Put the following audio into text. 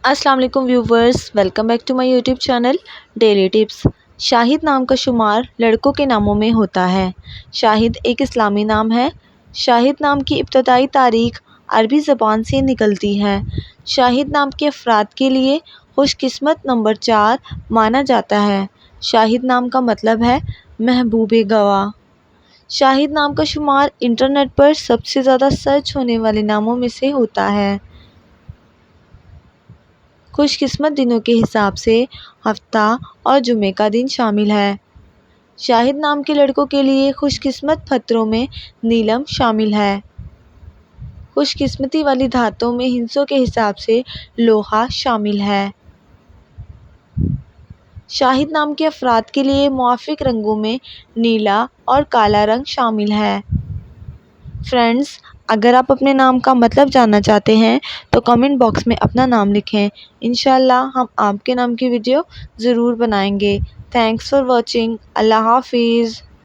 अस्सलाम वालेकुम viewers, welcome back to my YouTube channel daily tips. Shahid नाम का शुमार लड़कों के नामों में होता है। शाहिद एक इस्लामी नाम है। शाहिद नाम की इब्तदाई तारीख अरबी ज़बान से निकलती है। शाहिद नाम के अफराद के लिए खुशकिस्मत नंबर 4 माना जाता है। शाहिद नाम का मतलब है महबूब गवाह। शाहिद नाम का शुमार इंटरनेट पर सबसे ज़्यादा सर्च होने वाले नामों में से होता है। खुशकिस्मत दिनों के हिसाब से हफ्ता और जुमे का दिन शामिल है। शाहिद नाम के लड़कों के लिए खुशकिस्मत पत्थरों में नीलम शामिल है। खुशकिस्मती वाली धातों में हिस्सों के हिसाब से लोहा शामिल है। शाहिद नाम के अफराद के लिए मुआफिक रंगों में नीला और काला रंग शामिल है। फ्रेंड्स, अगर आप अपने नाम का मतलब जानना चाहते हैं तो कमेंट बॉक्स में अपना नाम लिखें। इंशाल्लाह हम आपके नाम की वीडियो ज़रूर बनाएंगे। Thanks for watching. अल्लाह हाफिज़।